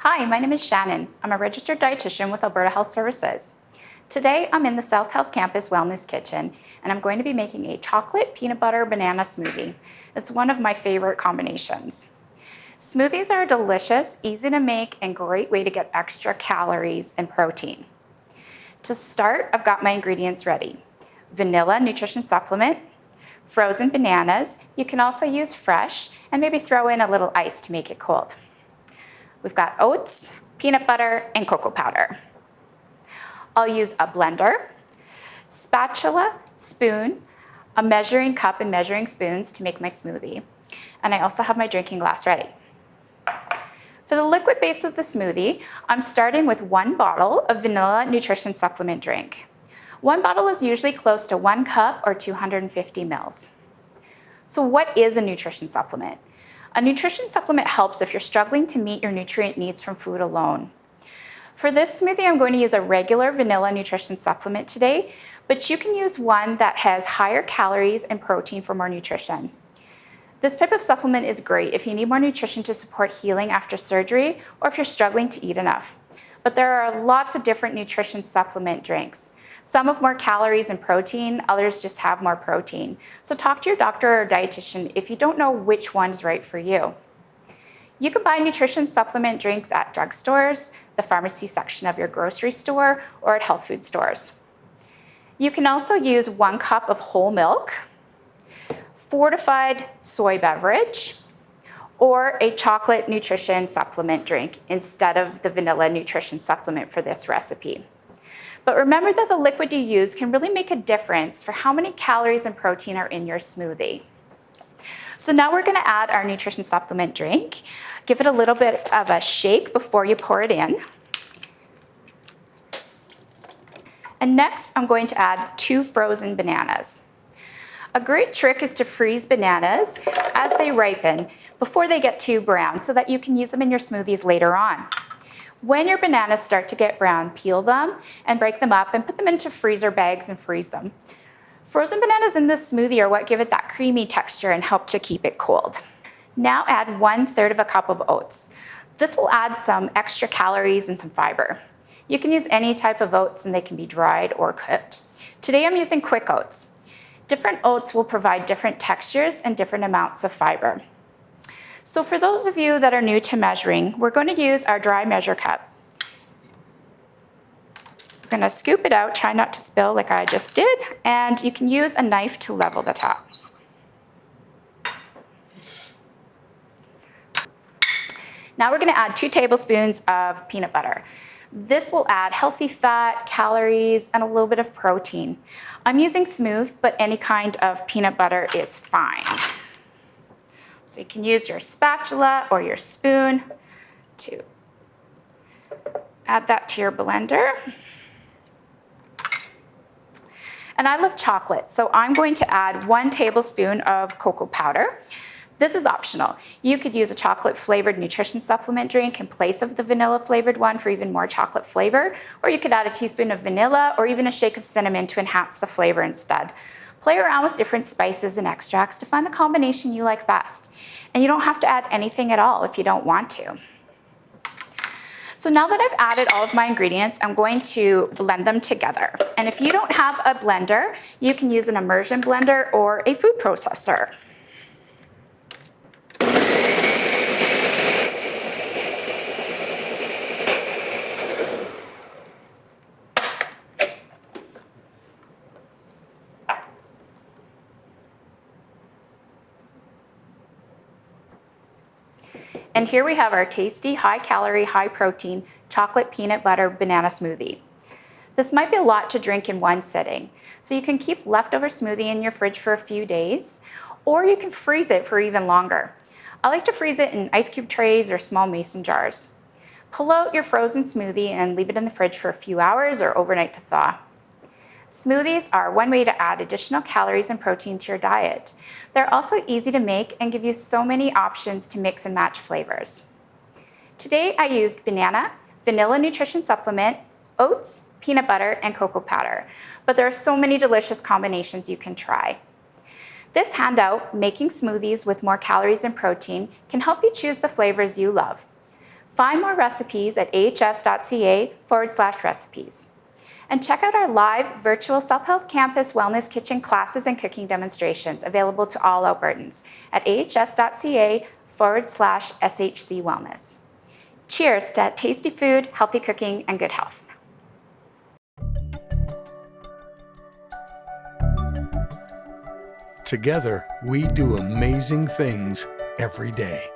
Hi, my name is Shannon. I'm a registered dietitian with Alberta Health Services. Today, I'm in the South Health Campus Wellness Kitchen, and I'm going to be making a chocolate peanut butter banana smoothie. It's one of my favorite combinations. Smoothies are delicious, easy to make, and great way to get extra calories and protein. To start, I've got my ingredients ready. Vanilla nutrition supplement, frozen bananas. You can also use fresh, and maybe throw in a little ice to make it cold. We've got oats, peanut butter, and cocoa powder. I'll use a blender, spatula, spoon, a measuring cup and measuring spoons to make my smoothie. And I also have my drinking glass ready. For the liquid base of the smoothie, I'm starting with 1 bottle of vanilla nutrition supplement drink. 1 bottle is usually close to 1 cup or 250 mils. So what is a nutrition supplement? A nutrition supplement helps if you're struggling to meet your nutrient needs from food alone. For this smoothie, I'm going to use a regular vanilla nutrition supplement today, but you can use one that has higher calories and protein for more nutrition. This type of supplement is great if you need more nutrition to support healing after surgery or if you're struggling to eat enough. But there are lots of different nutrition supplement drinks. Some have more calories and protein, others just have more protein. So talk to your doctor or dietitian if you don't know which one's right for you. You can buy nutrition supplement drinks at drugstores, the pharmacy section of your grocery store, or at health food stores. You can also use 1 cup of whole milk, fortified soy beverage, or a chocolate nutrition supplement drink instead of the vanilla nutrition supplement for this recipe. But remember that the liquid you use can really make a difference for how many calories and protein are in your smoothie. So now we're going to add our nutrition supplement drink. Give it a little bit of a shake before you pour it in. And next, I'm going to add 2 frozen bananas. A great trick is to freeze bananas as they ripen before they get too brown so that you can use them in your smoothies later on. When your bananas start to get brown, peel them and break them up and put them into freezer bags and freeze them. Frozen bananas in this smoothie are what give it that creamy texture and help to keep it cold. Now add 1/3 of a cup of oats. This will add some extra calories and some fiber. You can use any type of oats and they can be dried or cooked. Today I'm using quick oats. Different oats will provide different textures and different amounts of fiber. So for those of you that are new to measuring, we're going to use our dry measure cup. We're going to scoop it out, try not to spill like I just did, and you can use a knife to level the top. Now we're going to add 2 tablespoons of peanut butter. This will add healthy fat, calories, and a little bit of protein. I'm using smooth, but any kind of peanut butter is fine. So you can use your spatula or your spoon to add that to your blender. And I love chocolate, so I'm going to add 1 tablespoon of cocoa powder. This is optional. You could use a chocolate flavored nutrition supplement drink in place of the vanilla flavored one for even more chocolate flavor, or you could add a teaspoon of vanilla or even a shake of cinnamon to enhance the flavor instead. Play around with different spices and extracts to find the combination you like best. And you don't have to add anything at all if you don't want to. So now that I've added all of my ingredients, I'm going to blend them together. And if you don't have a blender, you can use an immersion blender or a food processor. And here we have our tasty, high-calorie, high-protein chocolate peanut butter banana smoothie. This might be a lot to drink in one sitting, so you can keep leftover smoothie in your fridge for a few days, or you can freeze it for even longer. I like to freeze it in ice cube trays or small mason jars. Pull out your frozen smoothie and leave it in the fridge for a few hours or overnight to thaw. Smoothies are one way to add additional calories and protein to your diet. They're also easy to make and give you so many options to mix and match flavors. Today I used banana, vanilla nutrition supplement, oats, peanut butter, and cocoa powder. But there are so many delicious combinations you can try. This handout, Making Smoothies with More Calories and Protein, can help you choose the flavors you love. Find more recipes at ahs.ca/recipes. And check out our live virtual South Health Campus Wellness Kitchen classes and cooking demonstrations available to all Albertans at ahs.ca/SHC Wellness. Cheers to tasty food, healthy cooking, and good health. Together, we do amazing things every day.